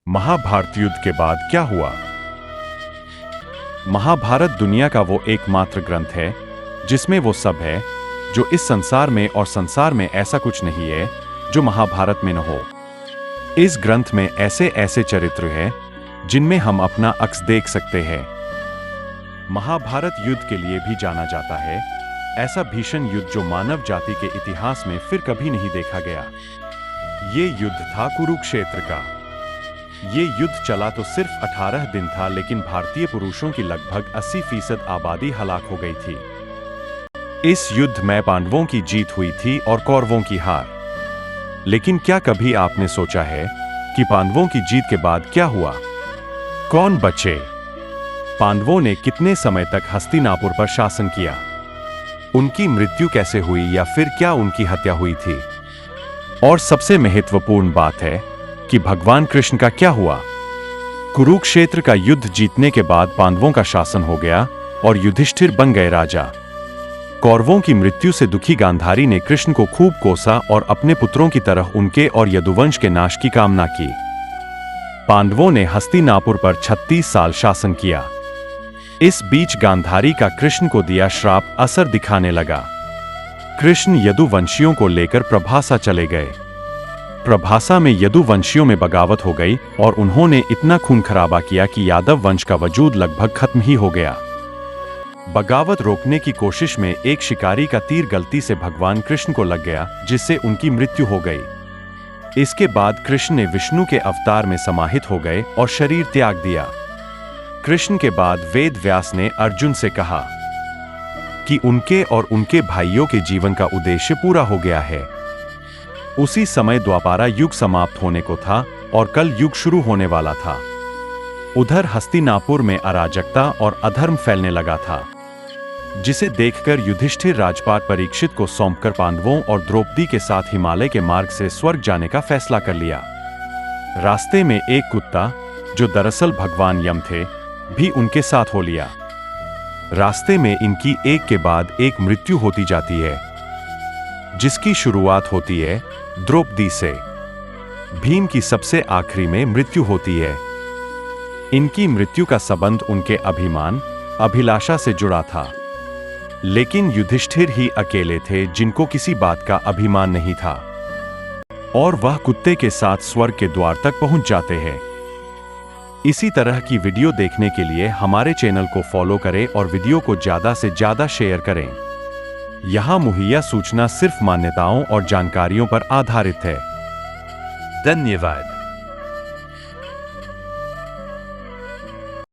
महाभारत युद्ध के बाद क्या हुआ? महाभारत दुनिया का वो एकमात्र ग्रंथ है जिसमें वो सब है जो इस संसार में और संसार में ऐसा कुछ नहीं है जो महाभारत में न हो। इस ग्रंथ में ऐसे ऐसे चरित्र हैं जिनमें हम अपना अक्स देख सकते हैं। महाभारत युद्ध के लिए भी जाना जाता है, ऐसा भीषण युद्ध जो मानव जाति के इतिहास में फिर कभी नहीं देखा गया। ये युद्ध था कुरुक्षेत्र का। ये युद्ध चला तो सिर्फ 18 दिन था, लेकिन भारतीय पुरुषों की लगभग 80% आबादी हलाक हो गई थी। इस युद्ध में पांडवों की जीत हुई थी और कौरवों की हार। लेकिन क्या कभी आपने सोचा है कि पांडवों की जीत के बाद क्या हुआ? कौन बचे? पांडवों ने कितने समय तक हस्तिनापुर पर शासन किया? उनकी मृत्यु कैसे हुई या फिर क्या उनकी हत्या हुई थी? और सबसे महत्वपूर्ण बात है कि भगवान कृष्ण का क्या हुआ? कुरुक्षेत्र का युद्ध जीतने के बाद पांडवों का शासन हो गया और युधिष्ठिर बन गए राजा। कौरवों की मृत्यु से दुखी गांधारी ने कृष्ण को खूब कोसा और अपने पुत्रों की तरह उनके और यदुवंश के नाश की कामना की। पांडवों ने हस्तिनापुर पर 36 साल शासन किया। इस बीच गांधारी का कृष्ण को दिया श्राप असर दिखाने लगा। कृष्ण यदुवंशियों को लेकर प्रभासा चले गए। प्रभासा में यदुवंशियों में बगावत हो गई और उन्होंने इतना खून खराबा किया कि यादव वंश का वजूद लगभग खत्म ही हो गया। बगावत रोकने की कोशिश में एक शिकारी का तीर गलती से भगवान कृष्ण को लग गया, जिससे उनकी मृत्यु हो गई। इसके बाद कृष्ण ने विष्णु के अवतार में समाहित हो गए और शरीर त्याग दिया। कृष्ण के बाद वेद व्यास ने अर्जुन से कहा कि उनके और उनके भाइयों के जीवन का उद्देश्य पूरा हो गया है। उसी समय द्वापारा युग समाप्त होने को था और कल युग शुरू होने वाला था। उधर हस्तिनापुर में अराजकता और अधर्म फैलने लगा था, जिसे देखकर युधिष्ठिर राजपाट परीक्षित को सौंपकर पांडवों और द्रौपदी के साथ हिमालय के मार्ग से स्वर्ग जाने का फैसला कर लिया। रास्ते में एक कुत्ता, जो दरअसल भगवान यम थे, भी उनके साथ हो लिया। रास्ते में इनकी एक के बाद एक मृत्यु होती जाती है, जिसकी शुरुआत होती है द्रौपदी से। भीम की सबसे आखिरी में मृत्यु होती है। इनकी मृत्यु का संबंध उनके अभिमान, अभिलाषा से जुड़ा था। लेकिन युधिष्ठिर ही अकेले थे जिनको किसी बात का अभिमान नहीं था, और वह कुत्ते के साथ स्वर्ग के द्वार तक पहुंच जाते हैं। इसी तरह की वीडियो देखने के लिए हमारे चैनल को फॉलो करें और वीडियो को ज्यादा से ज्यादा शेयर करें। यहाँ मुहैया सूचना सिर्फ मान्यताओं और जानकारियों पर आधारित है। धन्यवाद।